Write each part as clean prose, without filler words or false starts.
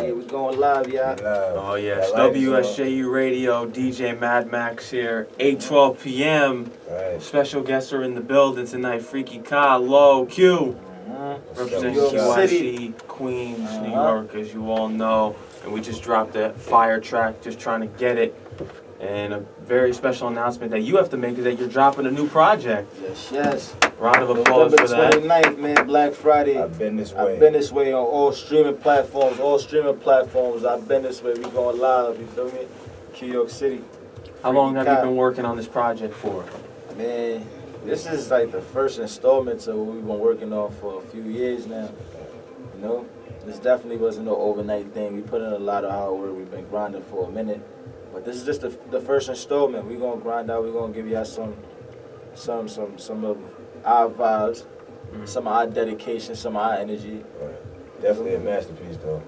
Yeah, we going live, y'all. Oh, yes. WSJU Radio, DJ Mad Max here. 8:12 p.m. Right. Special guests are in the building tonight. Freaky Kah, Loww, Q. Representing QYC, Queens, New York, as you all know. And we just dropped a fire track, just trying to get it. And a very special announcement that you have to make is that you're dropping a new project. Yes. Round of applause for that. November 29th, man, Black Friday. I've been this way. I've been this way on all streaming platforms. I've been this way. We going live, you feel me? New York City. How long have you been working on this project for? Man, this is like the first installment of what we've been working on for a few years now. You know, this definitely wasn't no overnight thing. We put in a lot of hard work. We've been grinding for a minute. But this is just the first installment. We're gonna grind out. We're gonna give y'all some of our vibes, some of our dedication, some of our energy. Right. Definitely a masterpiece, though.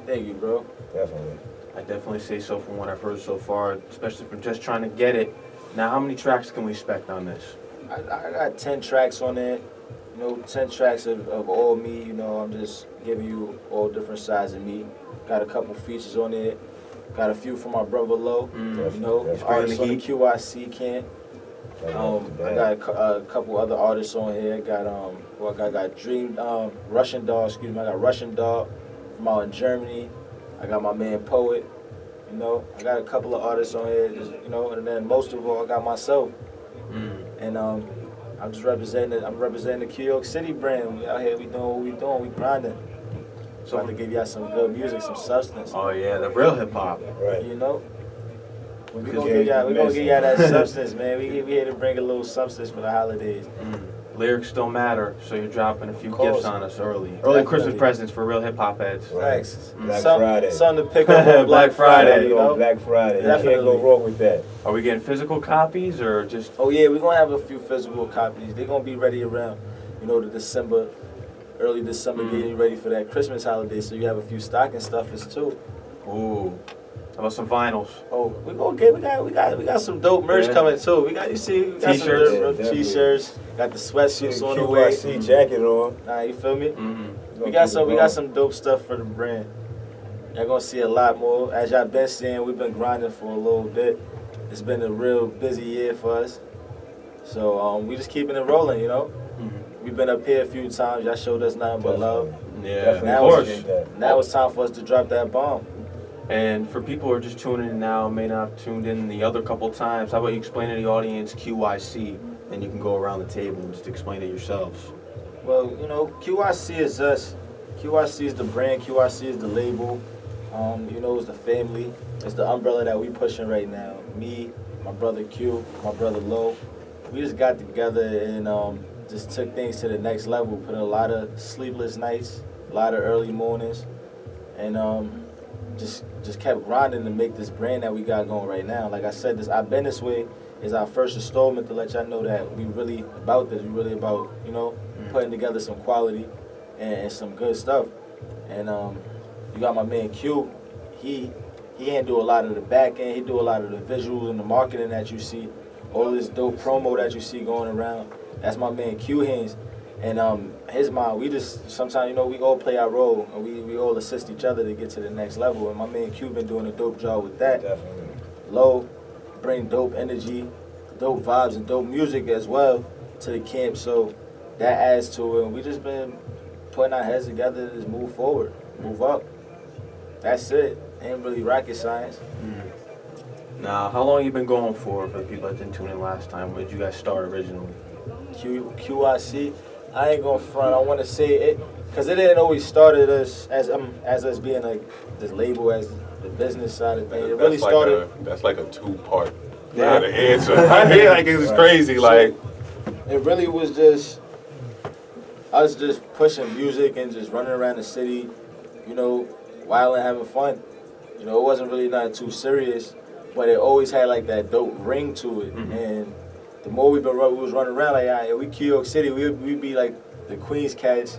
Thank you, bro. Definitely. I definitely say so from what I've heard so far, especially from just trying to get it. Now, how many tracks can we expect on this? I got 10 tracks on it. You know, 10 tracks of all me. You know, I'm just giving you all different sides of me. Got a couple features on it. Got a few from my brother Loww. You know, artists on the QYC camp. I got a couple other artists on here. I got Dream Russian Dog. I got Russian Dog from out in Germany. I got my man Poet. You know, I got a couple of artists on here. Just, you know, and then most of all, I got myself. And I'm just representing. I'm representing the New York City brand. We out here. We doing what we doing. We grinding. So I'm to give y'all some good music, some substance. Oh yeah, the real hip hop. Right. You know. We gonna give y'all that substance, man. We here to bring a little substance for the holidays. Lyrics don't matter, so you're dropping a few gifts on us early. Definitely. Christmas presents for real hip hop heads. Thanks. Black Friday. Something to pick up on Black Friday. You know? Black Friday. Definitely. You can't go wrong with that. Are we getting physical copies or just? Oh yeah, we're gonna have a few physical copies. They're gonna be ready around, you know, early December, getting ready for that Christmas holiday. So you have a few stocking stuffers too. Ooh. How about some vinyls? Oh, we got some dope merch coming too. We got T-shirts. some t-shirts. Got the sweatsuits on the way. QYC jacket on. Nah, you feel me? We got some dope stuff for the brand. Y'all gonna see a lot more. As y'all been seeing, we've been grinding for a little bit. It's been a real busy year for us. So we just keeping it rolling, you know. We've been up here a few times. Y'all showed us nothing but love. Yeah, Now it's time for us to drop that bomb. And for people who are just tuning in now, may not have tuned in the other couple times, how about you explain to the audience QYC, and you can go around the table and just explain it yourselves. Well, you know, QYC is us. QYC is the brand. QYC is the label. You know, it's the family. It's the umbrella that we pushing right now. Me, my brother Q, my brother Loww. We just got together and just took things to the next level. Put in a lot of sleepless nights, a lot of early mornings, and just kept grinding to make this brand that we got going right now. Like I said, this I've Been This Way is our first installment to let y'all know that we really about this. We really about, you know, putting together some quality and some good stuff. And you got my man Q. He handle a lot of the back end. He do a lot of the visuals and the marketing that you see. All this dope promo that you see going around. That's my man Q hands. And his mind, we just sometimes, you know, we all play our role and we all assist each other to get to the next level. And my man Q been doing a dope job with that. Definitely. Loww bring dope energy, dope vibes, and dope music as well to the camp. So that adds to it. And we just been putting our heads together to just move forward, move up. That's it. Ain't really rocket science. Now, how long you been going for the people that didn't tune in last time? Where did you guys start originally? QYC. I ain't gonna front. I want to say it because it didn't always started us as us being like this label as the business side of things. It really started. That's like a 2-part. Yeah, the answer. I mean, like it's crazy. So, like it really was just us just pushing music and just running around the city, you know, while and having fun. You know, it wasn't really nothing too serious, but it always had like that dope ring to it. And the more we was running around, like, yeah, we New York City, we be like the Queens cats.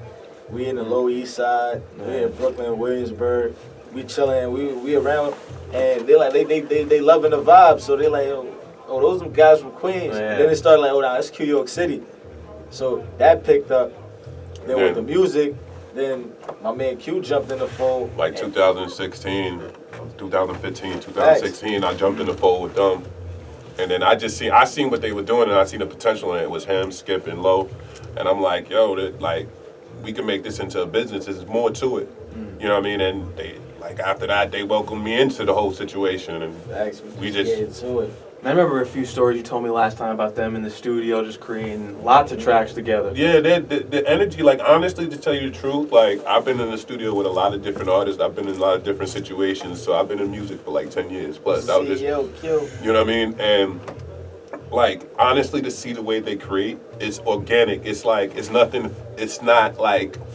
We in the Lower East Side, we in Brooklyn, Williamsburg. We chilling, we around, and they like they loving the vibe. So they like, oh, those are guys from Queens. Then they started like, oh, nah, that's New York City. So that picked up. Then with the music, Then my man Q jumped in the fold. Like 2016, 2015, 2016, I jumped in the fold with them. And then I seen what they were doing, and I seen the potential in it. It was him, Skip, and Loww. And I'm like, yo, we can make this into a business. There's more to it. You know what I mean? And they, after that, they welcomed me into the whole situation. And we just get into it. I remember a few stories you told me last time about them in the studio just creating lots of tracks together. Yeah, the energy, honestly, to tell you the truth, I've been in the studio with a lot of different artists. I've been in a lot of different situations. So I've been in music for 10 years plus. That was just, you know what I mean? And honestly, to see the way they create, it's organic. It's it's nothing, it's not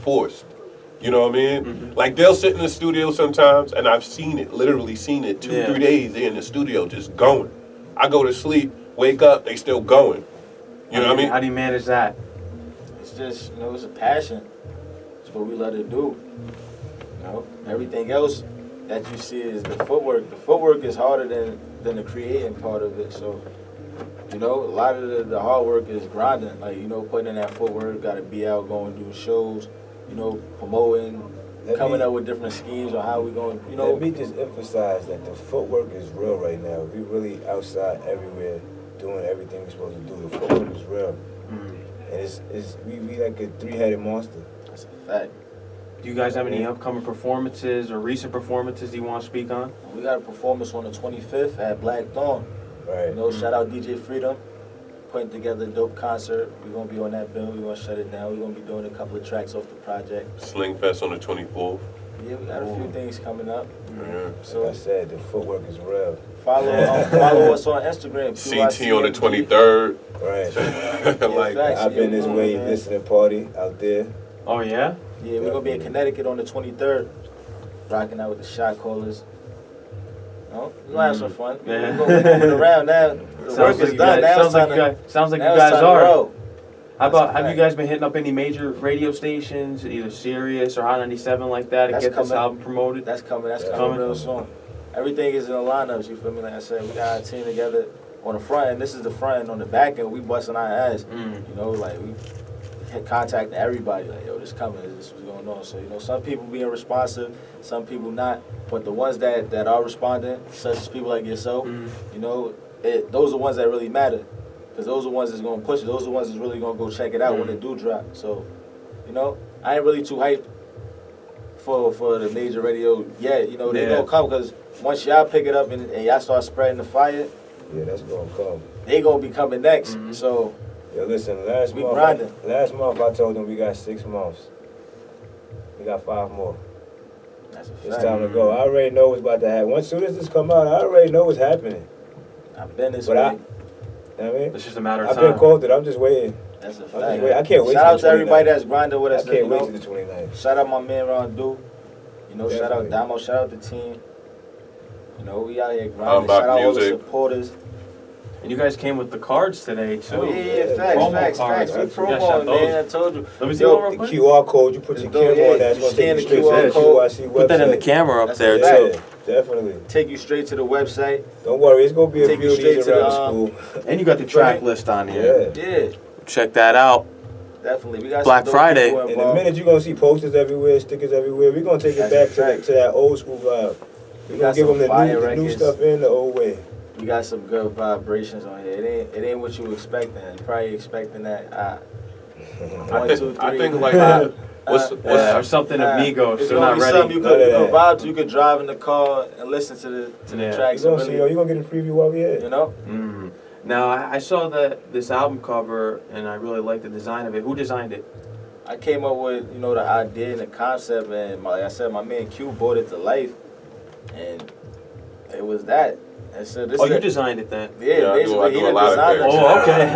forced. You know what I mean? Mm-hmm. They'll sit in the studio sometimes, and I've seen it, literally seen it, 2-3 days, they're in the studio just going. I go to sleep, wake up, they still going. You know what I mean? How do you manage that? It's just, it's a passion. It's what we let it do. Everything else that you see is the footwork. The footwork is harder than the creating part of it. So, a lot of the hard work is grinding. Putting in that footwork, got to be out, going doing shows, promoting, coming up with different schemes on how we going, Let me just emphasize that the footwork is real right now. We really outside everywhere doing everything we're supposed to do. The footwork is real. And we like a three-headed monster. That's a fact. Do you guys have any upcoming performances or recent performances you want to speak on? We got a performance on the 25th at Black Dawn. Right. Shout out DJ Freedom. Putting together a dope concert. We're going to be on that bill. We're going to shut it down. We're going to be doing a couple of tracks off the project. Sling Fest on the 24th. Yeah, we got a few things coming up. Yeah. So like I said, the footwork is real. Follow us on Instagram. CT on the 23rd. Right. I've been this way listening party out there. Oh, yeah? Yeah, we're going to be in Connecticut on the 23rd. Rocking out with the shot callers. We're going to have some fun. Yeah. We're moving around now. The work is done. Sounds like you guys are. How about, have you guys been hitting up any major radio stations, either Sirius or Hot 97 like that, to get this album promoted? That's coming real soon. Everything is in the lineups, you feel me? Like I said, we got our team together on the front end. This is the front end. On the back end, we busting our ass. We contacting everybody, yo, this coming, this is what's going on. So, some people being responsive, some people not. But the ones that are responding, such as people like yourself, those are the ones that really matter. Because those are the ones that's going to push it. Those are the ones that's really going to go check it out when it do drop. So, I ain't really too hyped for the major radio yet. They going to come because once y'all pick it up and y'all start spreading the fire, that's going to come. They going to be coming next. So, yo, listen, last month I told them we got 6 months. We got 5 more. That's a fact. It's time to go. I already know what's about to happen. As soon as this come out, I already know what's happening. I've been this way. It's just a matter of time. I've been quoted. I'm just waiting. That's a fact. I can't wait. Shout out to everybody that's grinding with us. I can't wait to the 29th. Shout out my man Ron Du. Shout out Damo. Shout out the team. We out here grinding. Shout out all the supporters. And you guys came with the cards today, too. Oh, yeah, facts. We promo, man. I told you. Let me see one real quick. The QR code, you put your camera on that. It's going to take you straight to the QRC website. Put that in the camera up there, too. Definitely. Take you straight to the website. Don't worry, it's going to be a few of these around the school. And you got the track list on here. Yeah. Check that out. Definitely. We got Black Friday. In a minute, you're going to see posters everywhere, stickers everywhere. We're going to take it back to that old school vibe. We're going to give them the new stuff in the old way. We got some good vibrations on here. It ain't what you expecting. You're probably expecting that. 1, 2, 3. I think or something Amigos. It's They're gonna not be ready. something you could vibe to. You could drive in the car and listen to the tracks. You're gonna get a preview while we here. Now I saw this album cover and I really liked the design of it. Who designed it? I came up with the idea and the concept, and like I said, my man Q brought it to life, and it was that. And so you designed it then? Yeah, basically he designed it. Oh, okay.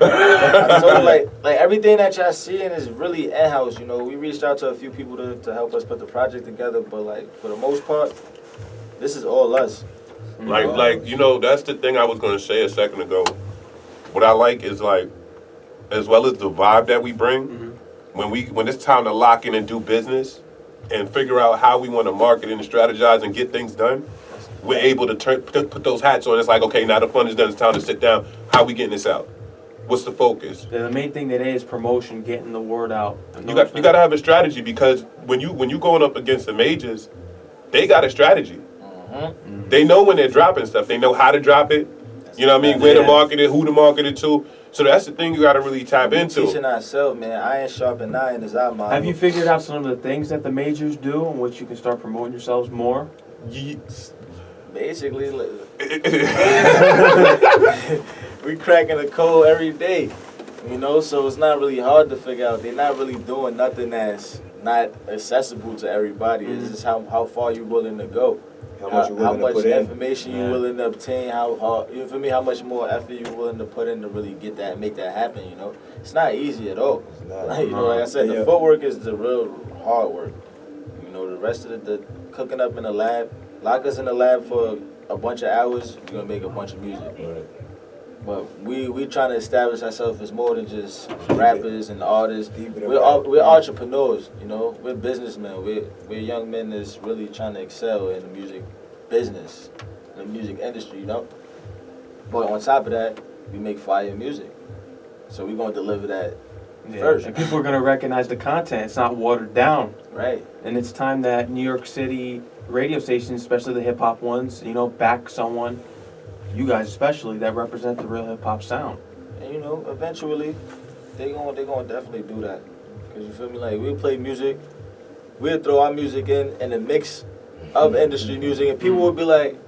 I told him, like everything that y'all seeing is really in-house. We reached out to a few people to help us put the project together, but for the most part, this is all us. That's the thing I was gonna say a second ago. What I like is as well as the vibe that we bring, when it's time to lock in and do business and figure out how we want to market and strategize and get things done, we're able to put those hats on. It's like, okay, now the fun is done. It's time to sit down. How we getting this out? what's the focus? The main thing today is promotion, getting the word out. You got to have a strategy, because when you going up against the majors, they got a strategy. They know when they're dropping stuff. They know how to drop it. You know what I mean? Where to market it, who to market it to. So that's the thing you got to really tap into. Teaching ourselves, man. Iron sharpen iron is our motto. Have you figured out some of the things that the majors do in which you can start promoting yourselves more? Basically, we cracking the code every day. You know, so it's not really hard to figure out. They're not really doing nothing that's not accessible to everybody. It's just how far you're willing to go. How much information you're willing to obtain, you feel me? How much more effort you're willing to put in to really get that, make that happen. You know, it's not easy at all. It's not. Like, you know, like I said, the footwork is the real hard work. You know, the rest of the cooking up in the lab, lock us in the lab for a bunch of hours, you're gonna make a bunch of music. Right. But we trying to establish ourselves as more than just rappers and artists. We're entrepreneurs, you know. We're businessmen. We're young men that's really trying to excel in the music business, the music industry, you know. But on top of that, we make fire music. So we're gonna deliver that first. And people are gonna recognize the content. It's not watered down. Right. And it's time that New York City radio stations, especially the hip hop ones, you know, back someone. You guys especially, that represent the real hip-hop sound. And you know, eventually, they gonna definitely do that. Because you feel me, like, we'll play music, we'll throw our music in the mix of industry music, and people will be like,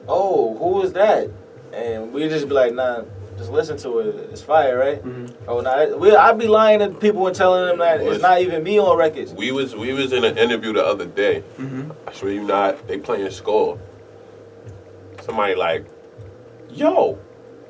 oh, who is that? And we just be like, nah, just listen to it, it's fire, right? Oh, nah, I'd be lying to people and telling them that it's not even me on records. We was in an interview the other day. I swear you not, they playing score. Somebody like, yo,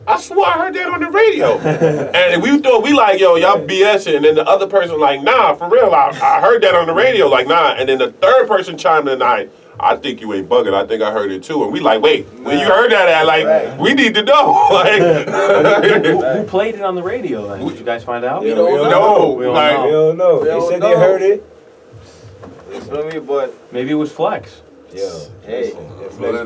I swore I heard that on the radio. And we thought, we like, yo, y'all BSing. And then the other person like, nah, for real, I heard that on the radio. Like, nah. And then the third person chimed in, I think you ain't bugging. I think I heard it too. And we like, wait, when you heard that at, like, we need to know. Like, who played it on the radio then? Did you guys find out? We don't know. We don't know. They said they heard it. You feel me? But maybe it was Flex. Yo, hey, whoever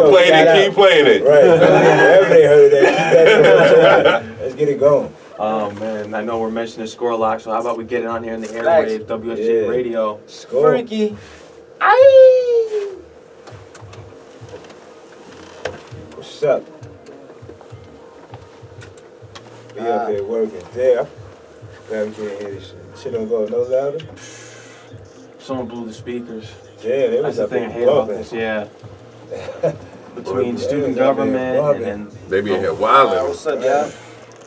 played it, keep playing it. Right. Whoever they heard that, let's get it going. Oh man, I know we're mentioning Score Lock, so how about we get it on here in the airwaves, WSJU Radio. Score. Freaky. Aye. What's up? We up here working. Damn. Glad we can't hear this shit. Shit don't go no louder. Someone blew the speakers. Yeah, they That's was the up thing I there hate about bumping. this, yeah. Between student government and then... They be in here wilding. What's up, y'all?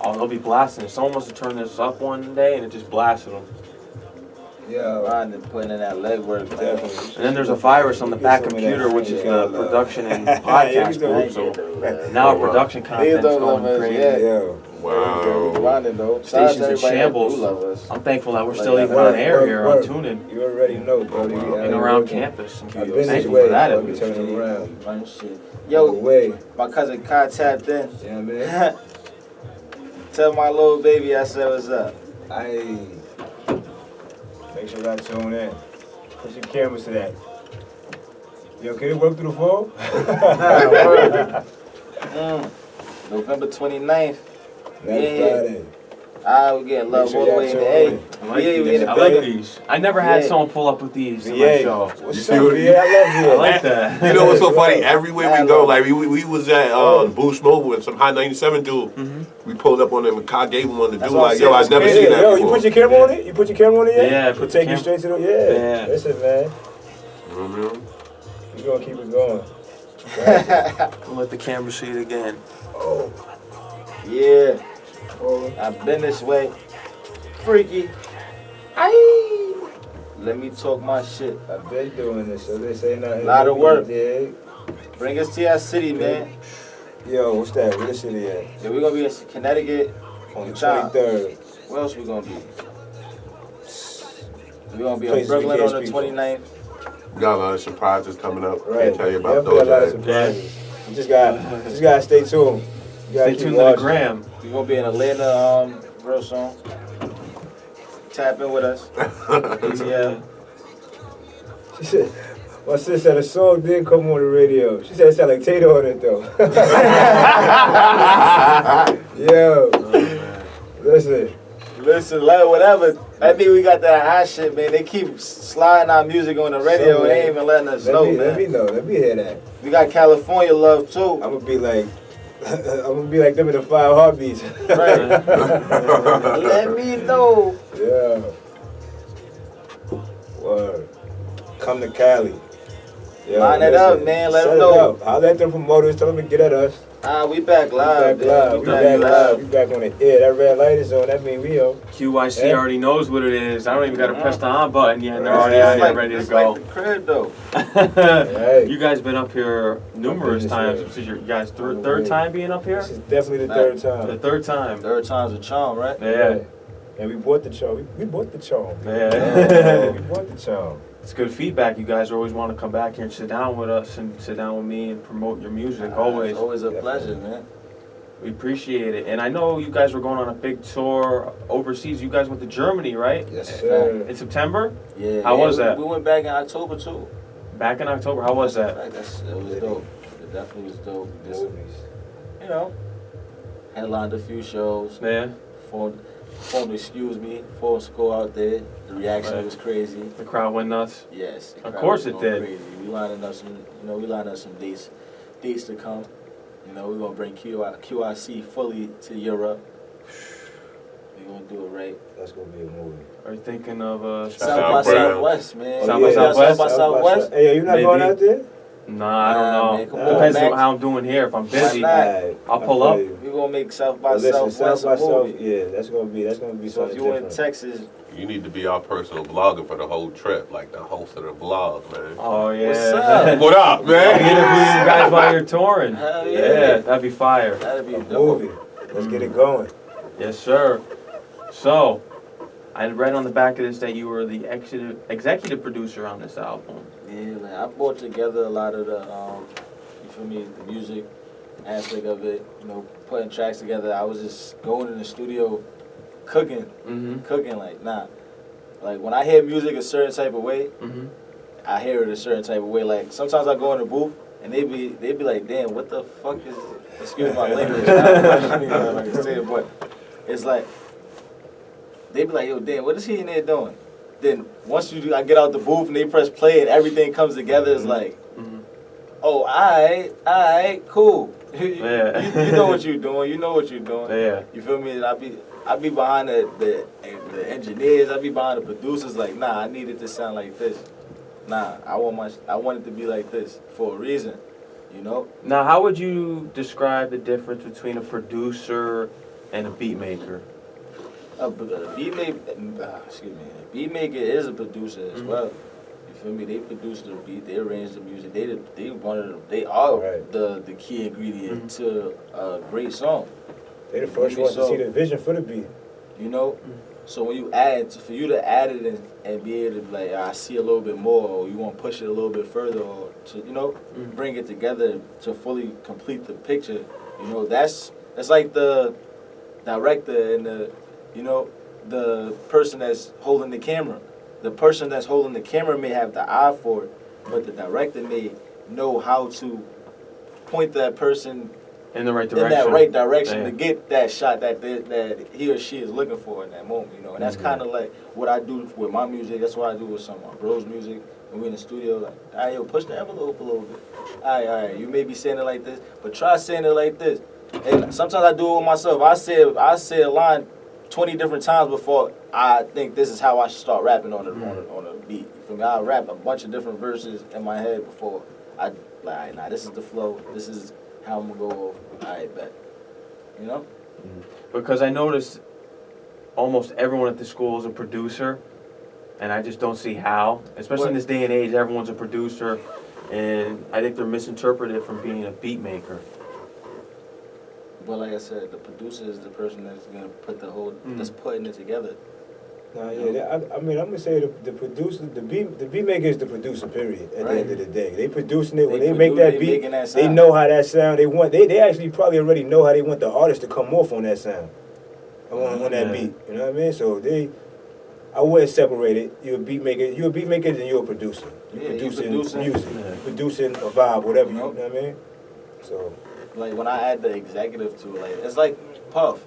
Oh, they'll be blasting. Someone must have turned this up one day and it just blasted them. Yeah, Riding and putting in that legwork, man. And then there's a virus on the back computer, which is the production and podcast group. So now our production content's going crazy. Yeah. Wow. Station's in shambles. I'm thankful that we're still even on air here on TuneIn You already know, bro. and around campus. I've been this Thankful way. for that at I'll be least. turning around. Run shit. Yo, Way. my cousin Kah tapped in. Yeah, man. Tell my little baby I said what's up. Make sure I tune in. Put your cameras to that. You okay to work through the fall? November 29th. Next Friday. We getting love all the way in the A. I like these. I never had someone pull up with these in my show. What's up, VA? I love you. I like that. You know what's so funny? Everywhere we go, like we was at Boost Mobile with some High 97 dude. We pulled up on them and Kah gave him one to do. Like, yo, I've never seen that before. before. You put your camera on it? You put your camera on it yet? Yeah, It'll take you straight to the... Yeah. Listen, man. We're going to keep it going. Let the camera see it again. Oh. Yeah. I've been this way. Freaky. Aye. Let me talk my shit. I've been doing this, so this ain't nothing. A lot of work. Yeah. Bring us to our city, man. Yo, what's that? Where the city at? Yeah, we're going to be in Connecticut On the Child. 23rd. Where else we going to be? We're going to be in Places we Brooklyn can't on the speak 29th. We got a lot of surprises coming up. Right. Can't tell you about Definitely a lot of those. surprises. You just got to stay tuned. You gotta Stay keep tuned to the watching. gram. We're going to be in Atlanta real soon. Tap in with us. ATL. She said, My sister said a song didn't come on the radio. She said it sounded like Tato on it though. Yo, listen, like whatever. I think we got that hot shit, man. They keep sliding our music on the radio. They ain't even letting us know, man. Let me know. Let me hear that. We got California love too. I'm gonna be like them in the 5 Heartbeats. Right. Let me know. Yeah. Word. Come to Cali. Yo, line it up, man. Let them know. I'll let them promoters tell them to get at us. We back live. We back live. We back on the air. That red light is on. That means we on. QYC already knows what it is. I don't even got to press the on button yet, and they're already out here ready to go. Like the crib, though. You guys been up here numerous times. This is your guys' third time being up here? This is definitely the third time. The third time. Third time's a charm, right? Yeah. And we bought the charm. We bought the charm. Yeah. We bought the charm. It's good feedback. You guys always want to come back here and sit down with us and sit down with me and promote your music. Always. It's always a pleasure, man. We appreciate it. And I know you guys were going on a big tour overseas. You guys went to Germany, right? Yes, sir. In September? Yeah. How was that? We went back in October, too. Back in October. How was that? It was dope. It definitely was dope. Just, you know, headlined a few shows. Yeah. Formed full score out there. The reaction was crazy. The crowd went nuts. Yes. Of course it did. Crazy. We lined up some dates to come. You know, we're gonna bring QIC fully to Europe. We're gonna do it right. That's gonna be a movie. Are you thinking of South by Southwest, man? South by Southwest? South by Southwest? Hey, you not going out there? Nah, I don't know. Man, come Depends on, on how I'm doing here. If I'm busy, I'll pull up. We're gonna make South by Southwest South by a movie. yeah, that's gonna be So something if you different. in Texas, You need to be our personal blogger for the whole trip, like the host of the vlog, man. Oh, yeah. What's up? What up, man? Get it for you guys while you're touring. Hell Yeah, yeah. that'd be fire. That'd be A dope. movie. Let's get it going. Yes, sir. So, I read on the back of this that you were the executive producer on this album. Yeah, like I brought together a lot of the, you feel me, the music aspect of it. You know, putting tracks together. I was just going in the studio, cooking like like when I hear music a certain type of way, I hear it a certain type of way. Like sometimes I go in the booth and they be like, damn, what the fuck is? Excuse my language. I don't even know if I can say it, but it's like they be like, yo, damn, what is he in there doing? Then once I get out the booth and they press play and everything comes together, it's like, oh, all right, cool. You know what you're doing. You know what you're doing. Yeah. You feel me? And I be behind the engineers. I be behind the producers. Like, nah, I need it to sound like this. Nah, I want it to be like this for a reason. You know. Now, how would you describe the difference between a producer and a beat maker? A beat maker is a producer as well. You feel me? They produce the beat, they arrange the music. They are the key ingredient to a great song. They the first ones to see the vision for the beat. You know? So when you for you to add it and be able to be like, I see a little bit more, or you want to push it a little bit further, or to, you know, bring it together to fully complete the picture, you know, that's like the director and the person that's holding the camera. The person that's holding the camera may have the eye for it, but the director may know how to point that person in the right direction to get that shot that he or she is looking for in that moment, you know. And that's kind of like what I do with my music. That's what I do with some of my bros' music. When we're in the studio, like, all right, yo, push the envelope a little bit. All right, you may be saying it like this, but try saying it like this. And sometimes I do it with myself. I say a line 20 different times before I think this is how I should start rapping on a beat. For me, I rap a bunch of different verses in my head before I like, all right, nah, this is the flow. This is how I'm gonna go over. All right, bet. You know? Because I noticed almost everyone at the school is a producer, and I just don't see how. Especially in this day and age, everyone's a producer, and I think they're misinterpreted from being a beat maker. Well, like I said, the producer is the person that's gonna put that's putting it together. Nah, yeah, I mean, I'm gonna say the producer, the beat maker is the producer. Period. At the end of the day, they producing it when they make that beat. They know how that sound. They actually probably already know how they want the artist to come off on that sound, on that beat. You know what I mean? So I wouldn't separate it. You're a beat maker. You're a beat maker, and you're a producer. You're producing music. You're producing a vibe, whatever. You know what I mean? So, like when I add the executive to it, like it's like Puff.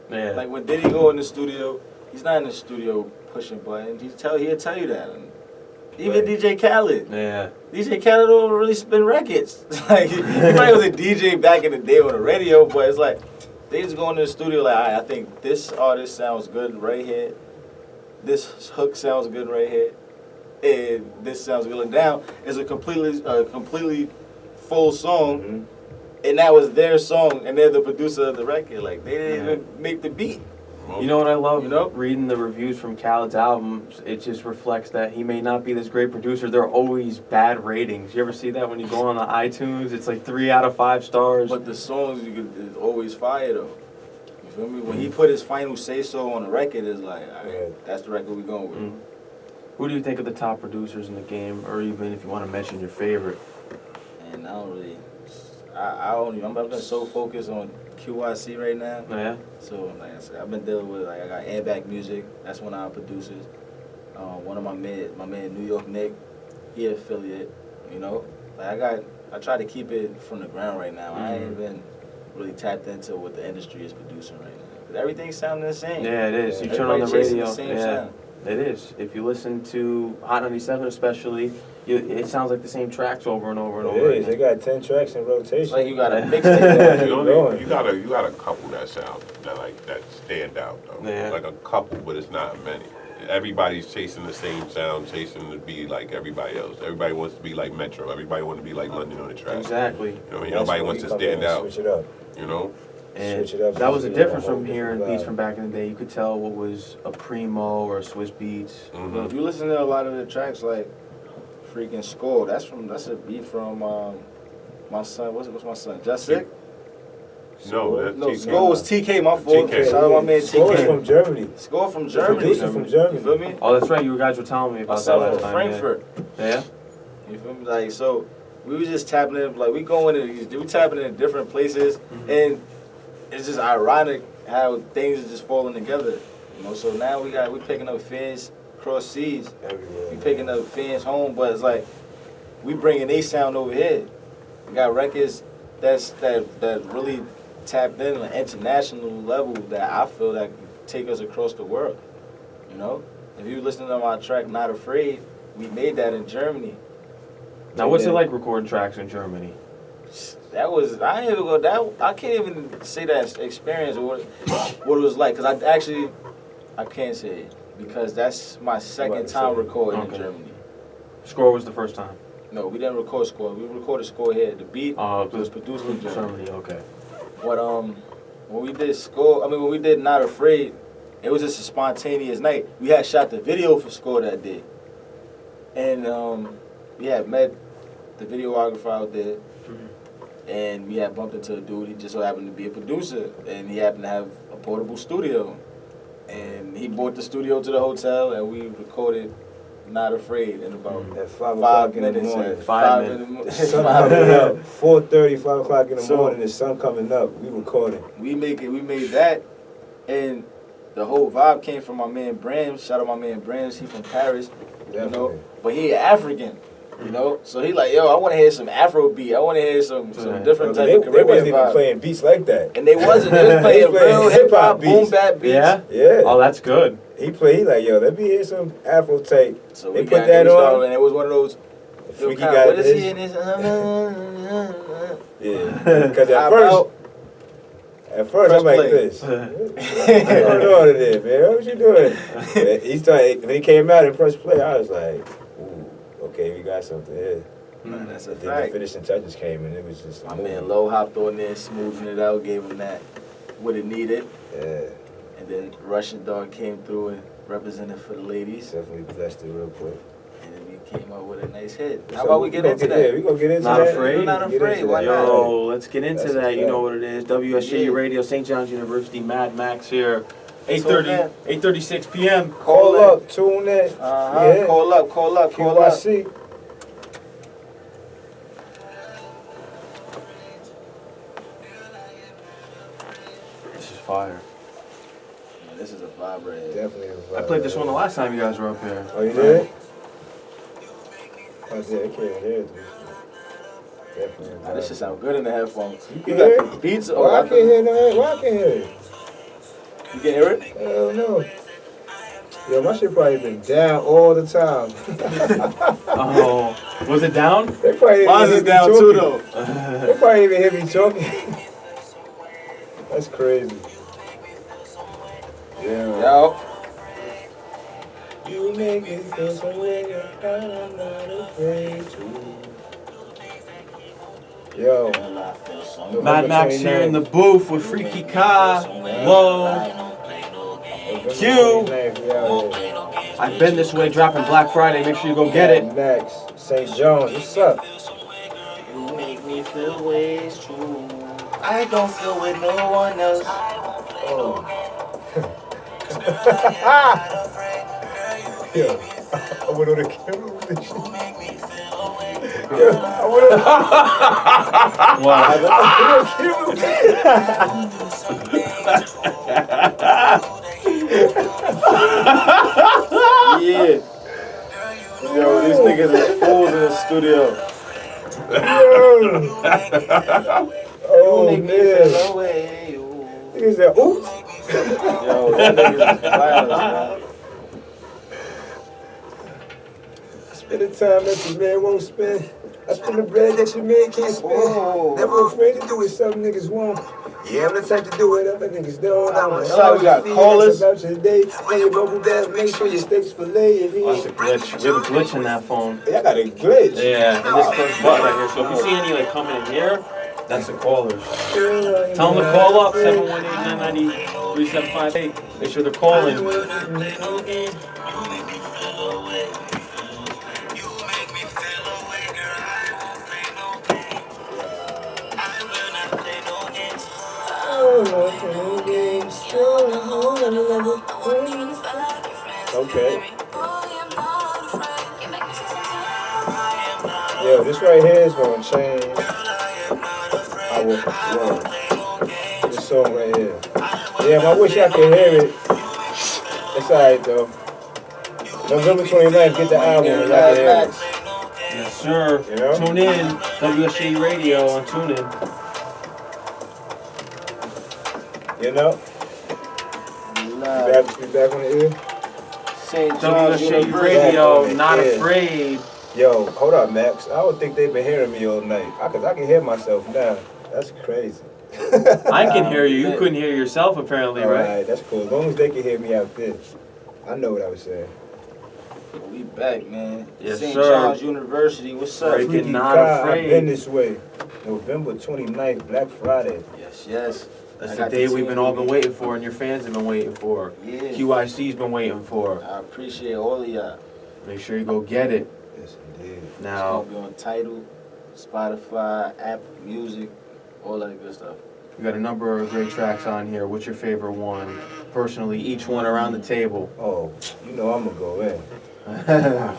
Yeah. Like when Diddy go in the studio, he's not in the studio pushing buttons. He'll tell you that. And even DJ Khaled. Yeah. DJ Khaled don't really spin records. Like he probably was a DJ back in the day on the radio, but it's like they just go into the studio like, I think this artist sounds good right here. This hook sounds good right here. And this sounds good. And down is a completely full song. And that was their song, and they're the producer of the record. Like, they didn't even make the beat. You know what I love? You know? Reading the reviews from Khaled's albums, it just reflects that he may not be this great producer. There are always bad ratings. You ever see that when you go on the iTunes? It's like 3 out of 5 stars. But the songs is always fire, though. You feel me? When he put his final say-so on the record, it's like, all right, that's the record we're going with. Who do you think are the top producers in the game, or even if you want to mention your favorite? And I don't really... I'm just so focused on QYC right now. Oh, yeah? So, like I said, I've been dealing with, like, I got Airbag Music. That's one of our producers. One of my man, New York Nick, he affiliate, you know? Like, I try to keep it from the ground right now. I ain't been really tapped into what the industry is producing right now. But everything's sounding the same. Yeah, it is. You turn on the radio. It is. If you listen to Hot 97 especially, it sounds like the same tracks over and over and over. It is. They got 10 tracks in rotation. It's like you got a mixtape. You got a couple that sound that stand out though. Yeah. Like a couple, but it's not many. Everybody's chasing the same sound, chasing to be like everybody else. Everybody wants to be like Metro. Everybody wants to be like London on the track. Exactly. That's nobody wants to stand out. Switch it up. You know. And Switch it up. that was a difference from different hearing vibe. beats from back in the day. You could tell what was a Primo or a Swiss Beats. Well, if you listen to a lot of the tracks, like freaking Score, that's a beat from my son. What's my son? Just Sick? No, that's TK. Score was TK. My fault. TK. Shout out my man Score is TK. from Germany. Score from Germany. Producer from Germany. You feel me? Oh, that's right. You guys were telling me My about that son last from time. Frankfurt. Yeah? You feel me? Like, so we was just tapping in, like, we tapping in different places, and it's just ironic how things are just falling together. You know, so now we picking up fans across seas. Everywhere. We picking up fans home, but it's like we bringing a sound over here. We got records that really tapped in on an international level that I feel that can take us across the world. You know, if you listen to my track "Not Afraid," we made that in Germany. Now, what's it like recording tracks in Germany? I can't even say that experience or what it was like, because I can't say it, because that's my second time recording in Germany. Score was the first time? No, we didn't record Score. We recorded Score here. The beat was produced in Germany. Okay. But when we did Not Afraid, it was just a spontaneous night. We had shot the video for Score that day. And we had met the videographer out there. And we had bumped into a dude. He just so happened to be a producer, and he happened to have a portable studio. And he brought the studio to the hotel, and we recorded "Not Afraid" in about At 5 5 in the minutes. morning. 5 minutes. The sun coming up. 4:30, 5 o'clock in the morning. The sun coming up. We recording. We made that, and the whole vibe came from my man Brams. Shout out my man Brams. He from Paris, you know, but he African. You know, so he like, yo, I want to hear some Afro beat. I want to hear some different type of Caribbean They wasn't even vibe. playing beats like that. And they wasn't. They was playing real hip hop, boom bap beats. Yeah? Yeah. Oh, that's good. He like, yo, let me hear some Afro tape. So they we put got that started, on. and it was one of those. Freaky Kah, got what is this. he in this? Yeah. Because at first I'm like play. this. What's going on today, man? What you doing? When he came out in first play, I was like, ooh, okay, we got something here. That's a Then the fact. finishing touches came, and it was just My man Loww hopped on there, smoothing it out, gave him that what it needed. Yeah. And then Russian Dog came through and represented for the ladies. Definitely blessed it real quick. And then we came out with a nice hit. How So about we get into that? Yeah, we gonna get into Not that. afraid? Not Get afraid, into why that. not? Yo, let's get into That's that. a You know fact. what it is. WSJU Yeah. Radio, St. John's University, Mad Max here. That's 8:30, 8:36 p.m. Call up, tune in. Yeah. Call up. QYC. This is fire. This is a vibe. vibe right here. Definitely a vibe. I played this one the last time you guys were up here. Oh, you did? I did. I can't hear it. Definitely a vibe. This shit sound good in the headphones. You You can got hear the it? beats? Oh, I can't hear no. Why I can't hear it? You can hear it? Hell no. Yo, my shit probably been down all the time. Oh, was it down? They probably Mine's is down too, though. They probably even hear me talking. That's crazy. Yeah. Yo. You make me feel so way, I'm not afraid to. Yo. Mad Max here in the booth with Freaky Kah, Loww, Q. I've been this way dropping Black Friday. Make sure you go get it. Max, St. John's, what's up? You make me feel ways true. I don't feel with no one else. Oh. Yo, I went on the camera with this shit. Yo, I went on the Yeah. Yo, these niggas is fools in the studio. Oh, man. Niggas said, oops. Yo, that niggas is violent, man. Spend the time that your man won't spend. I spend the bread that your man can't spend. Oh. Never afraid to do it, some niggas won't. Yeah, I'm the type to do it, other niggas don't. I'm That's how we got callers. About your day. When you bubble bath, make sure your steaks filet. That's a glitch. We have a glitch in that phone. Yeah, I got a glitch. Yeah, and this first button right here. So if you see any like coming in here, that's the callers. Tell them to call up 718-990-3758. Make sure they're calling. Okay. Yo, this right here is gonna change our world. This song right here. Damn, I wish I could hear it. It's alright though. November 29th, get the album and y'all can hear it. Yes, sir. You know? Tune in. WSJU Radio on TuneIn. You know? You back on the ear? St. John's WSJU University. Radio, not Yeah. afraid. Yo, hold up, Max. I would think they've been hearing me all night. Cause I can hear myself now. That's crazy. I can hear you. You couldn't hear yourself apparently, right? Alright, that's cool. As long as they can hear me out there. I know what I was saying. We back, man. Yes, St. sir. John's University. What's up? Freaky Freaky Not Kah, Afraid. I've been this way. November 29th, Black Friday. Yes, yes. That's I the got day the we've team all with been me. waiting for, and your fans have been waiting for. Yeah. QIC's been waiting for. I appreciate all of y'all. Make sure you go get it. Yes, indeed. It's Now, gonna be on Tidal, Spotify, Apple Music, all that good stuff. we got a number of great tracks on here. What's your favorite one? Personally, each one around the table. Oh, you know I'm gonna go in. My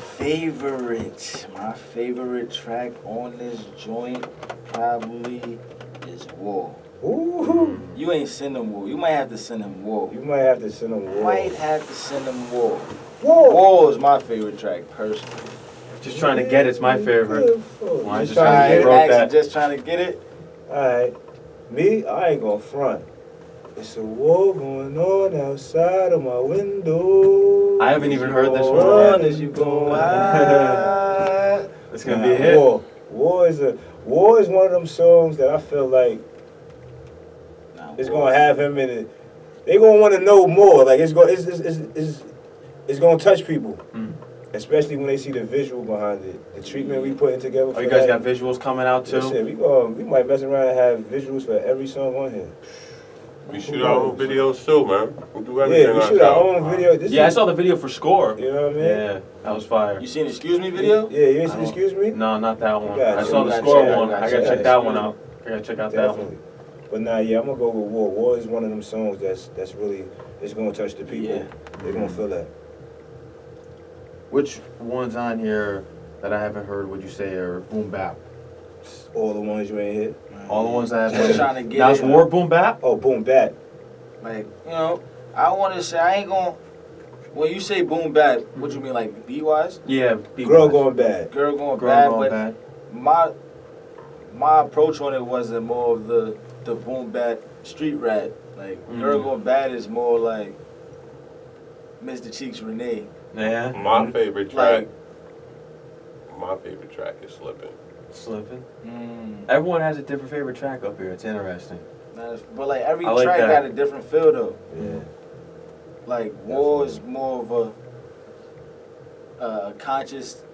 favorite track on this joint probably is War. Ooh. You ain't send them War. You might have to send them War. You might have to send them war. Might have to send them War. War. War is my favorite track, personally. Just trying to get it's my favorite. Well, I just trying to wrote Max, that. just trying to get it. Alright. Me, I ain't gonna front. It's a war going on outside of my window. I haven't even heard this Run one. as you go high. It's gonna be a hit. War is one of them songs that I feel like it's gonna have him in it. They gonna want to know more. Like it's gonna touch people, especially when they see the visual behind it, the treatment we putting together. Oh, you guys got visuals coming out too? Listen, we might mess around and have visuals for every song on here. We shoot our own videos too, man. We do everything Yeah, we shoot our ourselves. own video. This Yeah, I is, saw the video for Score. You know what I mean? Yeah, that was fire. You seen Excuse Me video? Yeah, you ain't seen Excuse Me? No, not that one. Gotcha. I saw You the gotta Score check- one. you I gotta gotta check check that Excuse one Me. out. I gotta check out that one. Definitely. But nah, yeah, I'm gonna go with War. War is one of them songs that's really, it's gonna touch the people. Yeah. They're gonna feel that. Which ones on here that I haven't heard would you say are boom bap? All the ones you ain't hit. All the ones that I Just haven't trying to heard. get Now it's it. War boom bap? Oh, boom, bat. Like, you know, I want to say I ain't gonna. When you say boom bap, what you mean like beat wise? Yeah, Girl going bad. Girl going Girl bad, going but bad. my approach on it wasn't more of the boom bap street rat. Like Girl Going Bad is more like Mr. Cheeks Renee. Yeah. My favorite track. Like, my favorite track is Slippin'. Slippin'. Everyone has a different favorite track up here. It's interesting. But like every like track that. got a different feel though. Yeah. Like War is more of a conscious,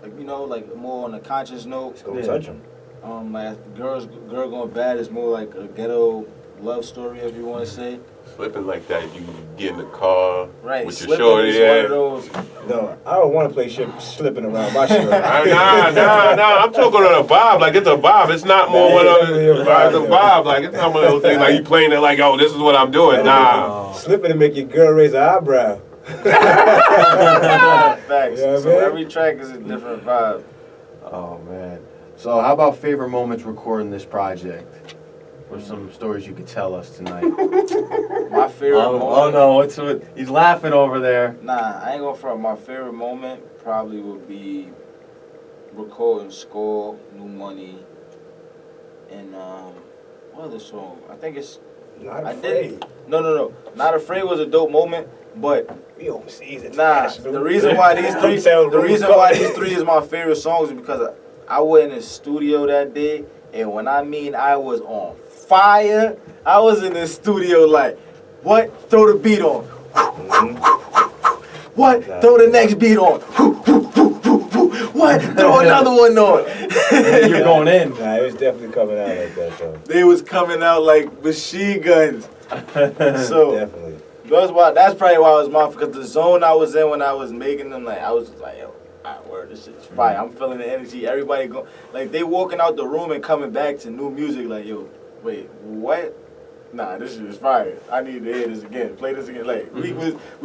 like, you know, like more on a conscious note. It's gonna touch him. Like Girl Going Bad is more like a ghetto love story, if you want to say. Slipping like that, you get in the car Right. with your Slipping shorty is there. one of those. No, I don't want to play slipping around my shit. Nah. I'm talking on a vibe. Like it's a vibe. It's not more one of the. It's a vibe. Like it's not one of those things. Like you playing it like, yo, this is what I'm doing. Nah. Slipping to make your girl raise her eyebrow. Facts. Yeah, So man. every track is a different vibe. Oh man. So how about favorite moments recording this project? Or some stories you could tell us tonight? My favorite moment. Oh no, what's what? He's laughing over there. Nah, I ain't gonna front. My favorite moment probably would be recording Score, New Money, and what other song? I think it's Not I afraid. did. No. Not Afraid was a dope moment, but We overseas. nah. The reason why these three is my favorite songs is because I went in the studio that day, and when I mean I was on fire, I was in the studio like, what? Throw the beat on. What? Throw the next beat on. What? Throw another one on. You're going in. Nah, it was definitely coming out like that though. They was coming out like machine guns. So Definitely. that's probably why I was my, because the zone I was in when I was making them, like I was just like, yo, alright, word, this shit's fire. I'm feeling the energy. Everybody go, like they walking out the room and coming back to new music. Like, yo, wait, what? Nah, this shit is fire. I need to hear this again. Play this again. Like we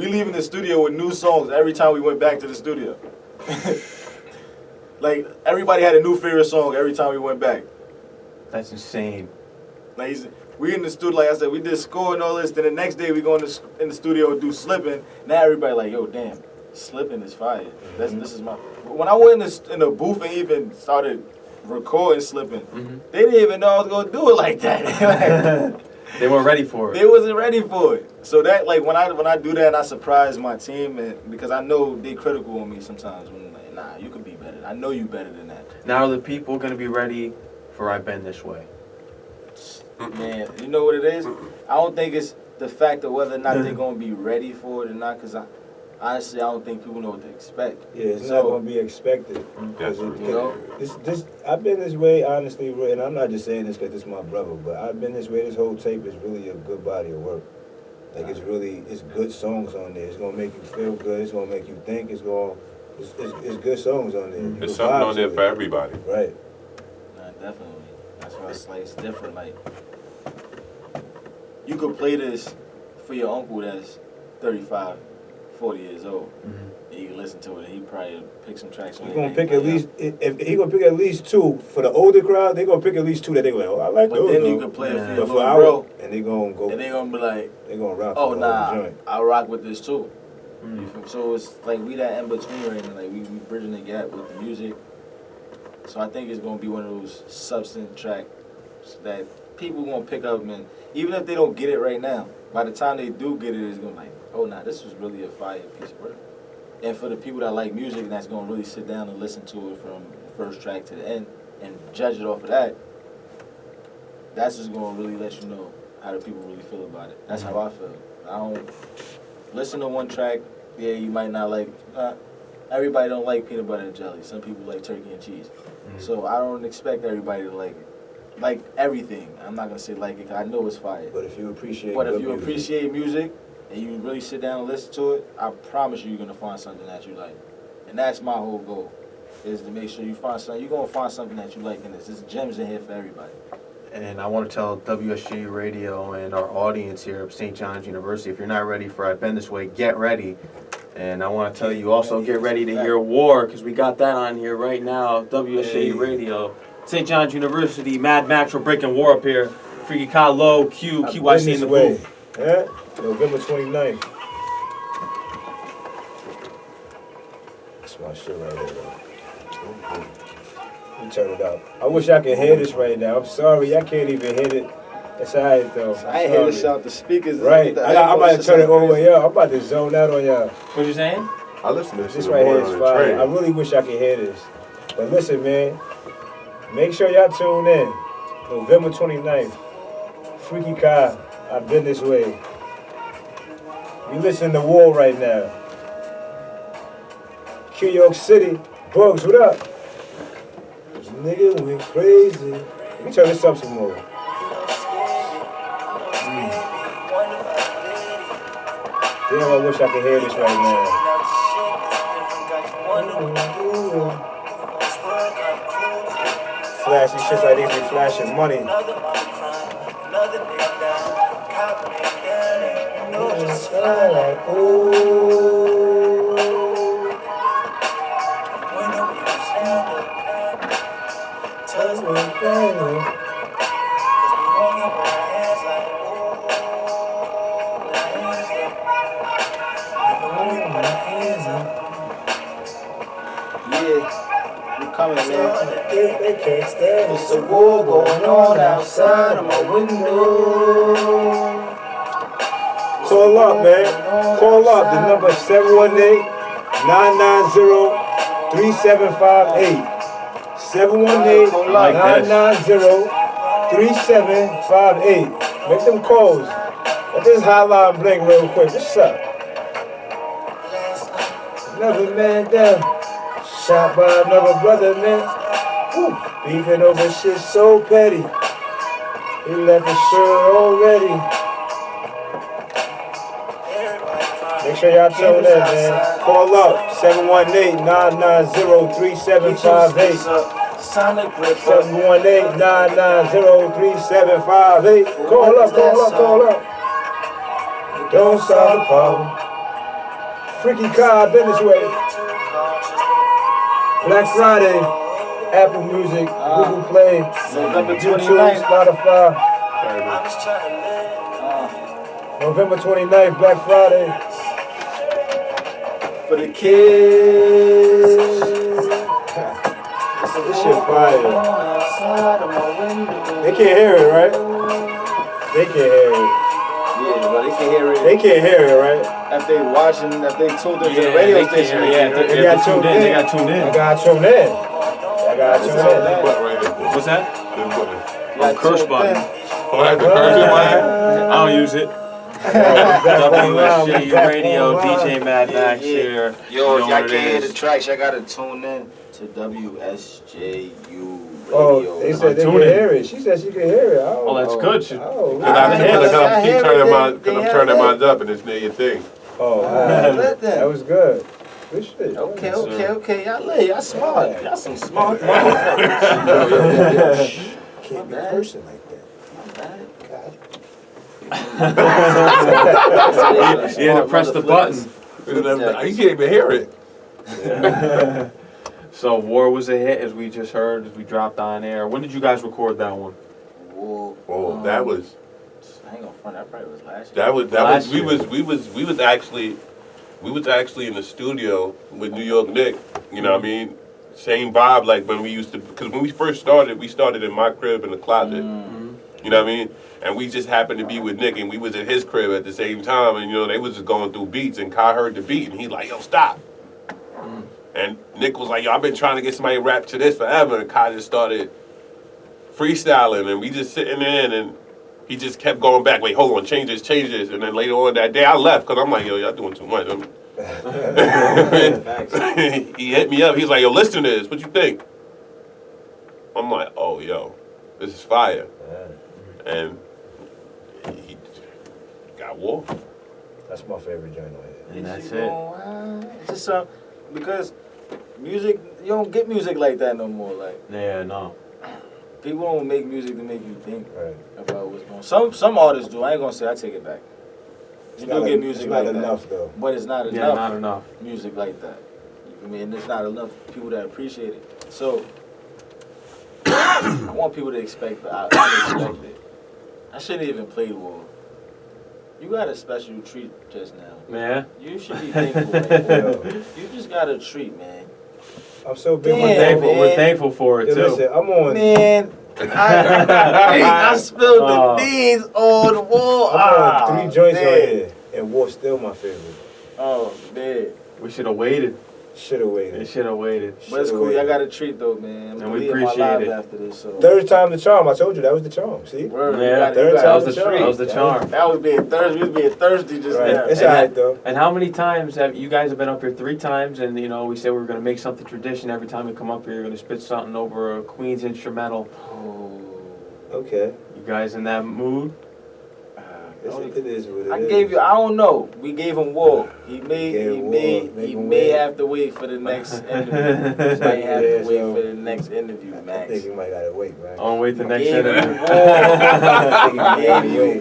leaving the studio with new songs every time we went back to the studio. Like everybody had a new favorite song every time we went back. That's insane. Like we in the studio, like I said, we did Score and all this. Then the next day we go in the studio and do Slippin'. Now everybody like, yo, damn, Slippin' is fire. This is my. When I went in the booth and even started recording Slippin', they didn't even know I was gonna do it like that. They weren't ready for it. They wasn't ready for it. So that, like, when I do that and I surprise my team, and because I know they critical on me sometimes when like, nah, you could be better. I know you better than that. Now are the people gonna be ready for I Bend This Way? Man, you know what it is? I don't think it's the fact of whether or not they're gonna be ready for it or not. Cause honestly, I don't think people know what to expect. Yeah, it's not gonna be expected. That's You know? This I've been this way, honestly, and I'm not just saying this because this is my brother, but I've been this way. This whole tape is really a good body of work. Like it's good songs on there. It's gonna make you feel good. It's gonna make you think. It's good songs on there. You There's can something vibe on to there it. for everybody. Right. Nah, definitely. That's why it's like it's different. Like you could play this for your uncle that's 35, 40 years old. And you can listen to it and he probably pick some tracks on He's it. gonna pick at least if he gonna pick at least two for the older crowd. They gonna pick at least two that they go, oh, I like But those. then though. you can play it for your But for little our bro. and they gonna go. And they gonna be like, They gonna rock. oh for the whole nah, joint. I rock with this too. So it's like we that in between right now. Like we bridging the gap with the music. So I think it's gonna be one of those substance tracks that people gonna pick up, and even if they don't get it right now, by the time they do get it, it's gonna be like, oh nah, this was really a fire piece of work. And for the people that like music and that's gonna really sit down and listen to it from the first track to the end and judge it off of that, that's just gonna really let you know how the people really feel about it. That's how I feel. I don't listen to one track. Yeah, you might not like. Everybody don't like peanut butter and jelly. Some people like turkey and cheese. So I don't expect everybody to like it. Like everything. I'm not gonna say like it, 'cause I know it's fire. But if you appreciate. But if good you music, appreciate music and you really sit down and listen to it, I promise you're gonna find something that you like. And that's my whole goal, is to make sure you find something. You're gonna find something that you like in this. There's gems in here for everybody. And I want to tell WSJU Radio and our audience here at St. John's University, if you're not ready for I Bend This Way, get ready. And I want to tell you also, get ready to hear War, because we got that on here right now. WSJU Radio, St. John's University, Mad Max, we're breaking war up here. Freaky Kah, Loww, QYC in the booth. Yeah, November 29th. That's my shit right there, though. Let me turn it up. I wish I could hear this right now. I'm sorry, I can't even hit it. It's alright though. I ain't hear to shout the speakers. Right. I'm about to turn it all the way up. I'm about to zone out on y'all. What you saying? I listen to This right here is fire. I really wish I could hear this. But listen, man. Make sure y'all tune in. November 29th. Freaky Kah. I've been this way. You listen to War right now. New York City. Bugs, what up? This nigga went crazy. Let me turn this up some more. Damn, I wish I could hear this right now. Flashy shit like these be flashing money. Coming, man. It's a war going on outside of my window. Call up, man. Call up. The number is 718-990-3758. 718-990-3758. Make them calls. Let this hotline blink real quick. What's up? Another man down. Shot by another brother, man. Woo. Beefing over shit so petty. He left his shirt already. Make sure y'all tune in, man. Call up 718-990-3758. 718-990-3758. Call up. Don't solve the problem. Freaky Kah, been this way. Black Friday, Apple Music, Google Play, YouTube, Spotify. November 29th, Black Friday. For the kids. This shit fire. They can't hear it, right? They can't hear it. Yeah, but they can hear it. They can't hear it, right? If they watching, if they tuned into the radio station, They got tuned in. They got tuned in. I got tuned in. What's that? Yeah, Curse tuned button. in. Oh, that's the curse button? I don't use it. WSJU Radio, DJ Mad Max here. Yo, if y'all can't hear the tracks, y'all gotta tune in to WSJU Radio. Oh, they said they can hear it. She said she can hear it. Oh, that's good. I'm turning mine up and it's near your thing. Oh, that was good. Good shit. Okay. Y'all smart. Y'all some smart motherfuckers. Can't be cursing like that. You had to press the button. You can't even hear it. So War was a hit, as we just heard, as we dropped on air. When did you guys record that one? Oh, that was. I ain't gonna front. That probably was last year. That was. We was actually in the studio with New York Nick. You know what I mean? Same vibe like when we used to. Because when we first started, we started in my crib in the closet. You know what I mean? And we just happened to be with Nick, and we was at his crib at the same time, and they was just going through beats, and Kai heard the beat, and he's like, "Yo, stop!" And Nick was like, "Yo, I've been trying to get somebody to rap to this forever," and Kai just started freestyling, and we just sitting there, and he just kept going back. Wait, hold on, change this, and then later on that day, I left because I'm like, "Yo, y'all doing too much." He hit me up. He's like, "Yo, listen to this. What you think?" I'm like, "Oh, yo, this is fire," and he got War. That's my favorite joint on here. And that's it. Just because music, you don't get music like that no more. Like Yeah, no. people don't make music to make you think Right. about what's going on. Some artists do. I ain't gonna say. I take it back. You do get music like that, enough though. but it's not Yeah, enough. not enough. Music like that. I mean, there's not enough people that appreciate it. So I want people to expect the unexpected. I shouldn't even play War. You got a special treat just now. Man. You should be thankful right now. You just got a treat, man. I'm so big. We're thankful for it, too. Listen, I'm on. Man, I spilled the beans on the wall. I'm on 3 joints right here, and War's still my favorite. Oh, man. We should have waited. Should have waited. They should have waited. But it's cool. Y'all got a treat, though, man. And we appreciate it. After this, so. Third time the charm. I told you that was the charm. See? Word. Yeah, that was the charm. That was being thirsty. We was being thirsty just right. now. It's alright, though. And how many times have you guys have been up here? 3 times, and you know we said we were gonna make something tradition. Every time we come up here, you're gonna spit something over a Queen's instrumental. Oh. Okay. You guys in that mood? It is what it is. I gave you. I don't know. We gave him War. He may have to wait for the next interview. He might have to wait for the next interview, Max. I think you might gotta wait, man. I'll wait the next interview.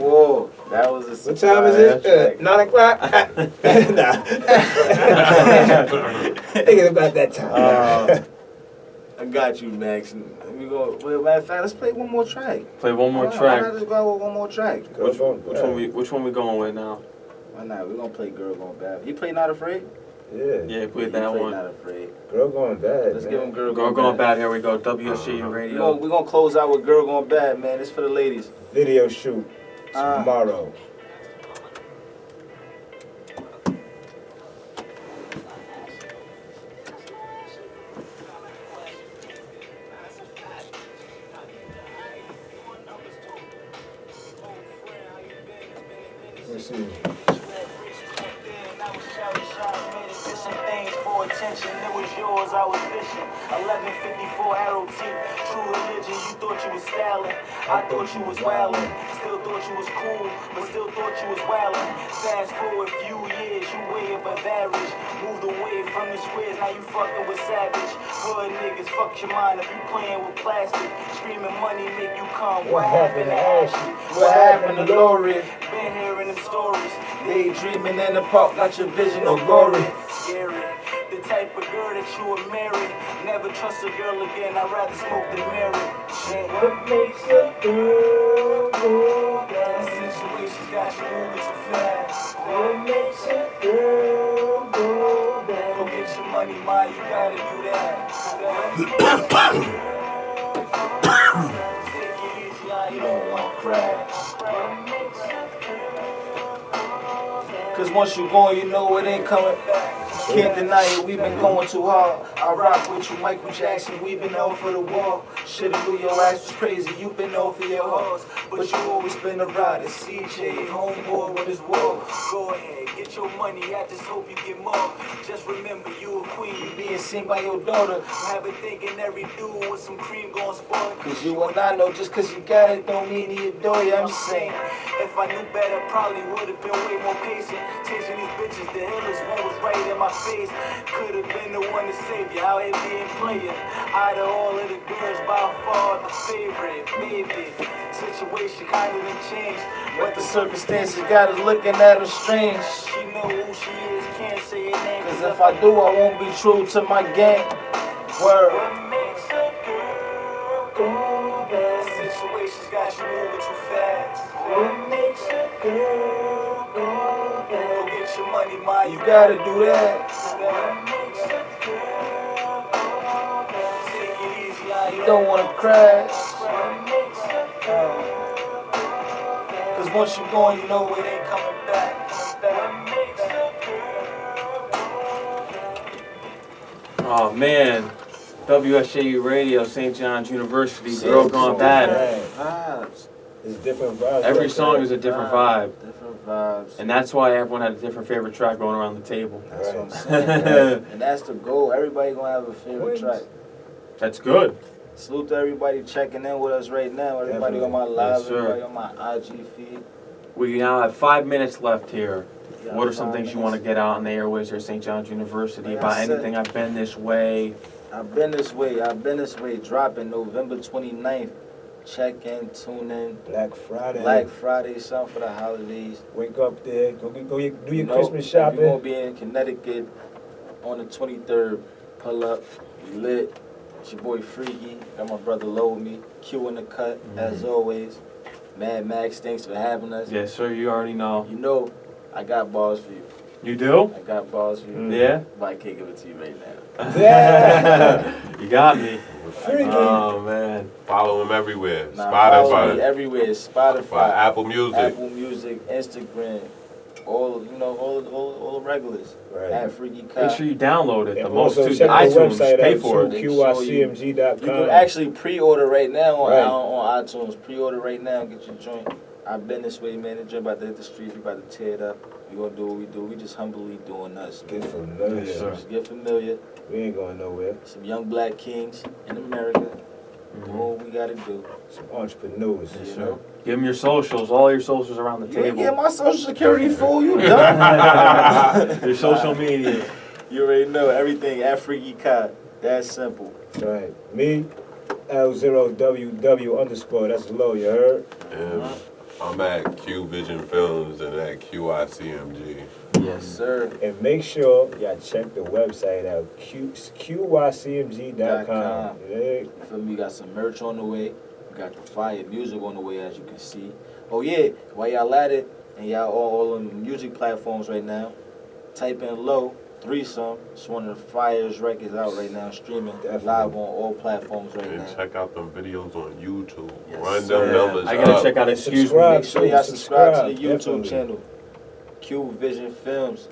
War. That was a surprise. What time is it? 9 o'clock? Nah. Thinking about that time. I got you, Max. We go. Well, matter of fact, let's play one more track. Play one more Why track. not just go with one more track? Which one we going with now? Why not? We're gonna play Girl Gone Bad. You play Not Afraid? Yeah, play that one. Not Afraid. Girl Gone Bad. Let's give him Girl Gone Bad. Here we go. WSJU Radio. We're gonna close out with Girl Gone Bad, man. It's for the ladies. Video shoot tomorrow. Let's see. Attention, it was yours, I was fishing. 1154 arrow teeth, true religion, you thought you was styling. I thought you was wildin', still thought you was cool, but still thought you was wildin'. Fast forward a few years, you way above average. Moved away from the squares, now you fucking with savage. Hood niggas, fuck your mind if you playing with plastic. Screaming money make you come. What happened to Ashley? What happened to Lori? Been hearing them stories. Daydreaming in the park, got your vision of glory. Scary. The type of girl that you would marry. Never trust a girl again, I'd rather smoke than marry. What makes a girl go down? Situations got you moving too fast. What makes a girl go down? Go get your money, ma, you gotta do that. Take it easy, you don't want to crash. Cause once you gone, you know it ain't coming back. Can't deny it, we been going too hard. I rock with you, Michael Jackson, we been out for the wall. Shoulda knew your ass was crazy, you been out for your horse. But you always been a rider, CJ, homeboy with his wall. Go ahead, get your money, I just hope you get more. Just remember, you a queen, You being seen by your daughter. have it thinking every dude with some cream gon' spoil. Cause you and I know just cause you got it don't mean he adore you, I'm saying. If I knew better, probably would've been way more patient. Chasing these bitches, the hillers, one was right in my face. Could've been the one to save you, out here being player. Out of all of the girls, by far the favorite, baby. Situation kinda done changed, But the circumstances got us looking at her strange. she know who she is, can't say her name. Cause if I do, I won't be true to my game. Word. What makes a girl go bad? Situations got you moving too fast. What makes a girl go bad? Go get your money, ma, You gotta do that. What makes a girl go bad? Take it easy, You don't wanna crash. What makes a girl go bad? Cause once you gone, you know it ain't coming back. What makes a girl go bad? Oh man, WSJU Radio, St. John's University, Girl Gone Bad. Vibes. It's different vibes. Every song is a different vibe, Different vibes. and that's why everyone had a different favorite track going around the table. That's what I'm saying. And that's the goal. Everybody gonna have a favorite track. That's good. Salute to everybody checking in with us right now. Everybody on my live, Yes, sir. everybody on my IG feed. We now have 5 minutes left here. Yeah, What are some 5 things you minutes. want to get out on the airways here at St. John's University Like about I said- anything? I've been this way. I've been this way. Dropping November 29th. Check in, tune in. Black Friday. Black Friday, something for the holidays. Wake up there. Go do your You know, Christmas if you're shopping. gonna be in Connecticut on the 23rd. Pull up. We lit. It's your boy Freaky. Got my brother Loww with me. Q in the cut, as always. Mad Max, thanks for having us. Yes, sir. You already know. You know, I got balls for you. You do? I got balls for you. Yeah. But I can't give it to you right now. Yeah. You got me. Freaky. Oh man. Follow him everywhere. Follow me Spotify, everywhere. Spotify, Apple Music. Apple Music, Instagram, all the regulars. Right. At Freaky Kah. Make sure you download it. The And most also too. check the iTunes. website Pay out for too, it. QYCMG.com. You can actually pre-order right now Right. on iTunes. Pre-order right now, get your joint. I've been this way, man. The joint about to hit the streets. We about to tear it up. We gonna do what we do. We just humbly doing us. Get man. familiar. Yes, sir. Just get familiar. We ain't going nowhere. Some young black kings in America. Doing what we gotta do. Some entrepreneurs. Yes, You sir. know? Give them your socials. All your socials around the You ain't table. get my social security fool. You done? Your social media. You already know everything at Freaky Kah. That's simple. Right. Me, L0WW _ that's Loww, you heard? And I'm at Q Vision Films and at QICMG. Yes, sir. And make sure y'all check the website out, QYCMG.com. Yeah. You feel me? We got some merch on the way. We got the fire music on the way, as you can see. Oh yeah, while y'all at it, and y'all all on music platforms right now, type in Loww Threesome. It's one of the fires records out right now, streaming Definitely. live on all platforms right And now. check out them videos on YouTube. Yes, Run sir. them numbers I gotta up. check out Excuse Me. Subscribe. Make sure y'all subscribe to the YouTube Definitely. channel. Q Vision Films,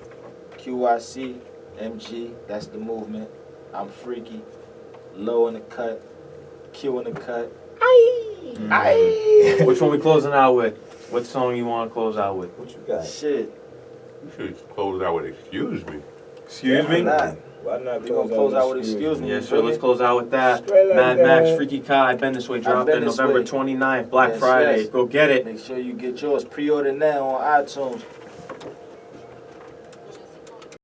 QICMG. That's the movement. I'm Freaky. Loww in the cut. Q in the cut. Aye. Which one we closing out with? What song you want to close out with? What you got? Shit. You should close out with Excuse Me. Excuse Why me? not? Why not We gonna close out with Excuse Me. Yes, sir. Let's close out with that. Straight like Mad Max, that. Freaky Kah, I've Been This Way, dropped Been in This November Way. 29th, Black Yes, Friday. yes. Go get it. Make sure you get yours. Pre-order now on iTunes.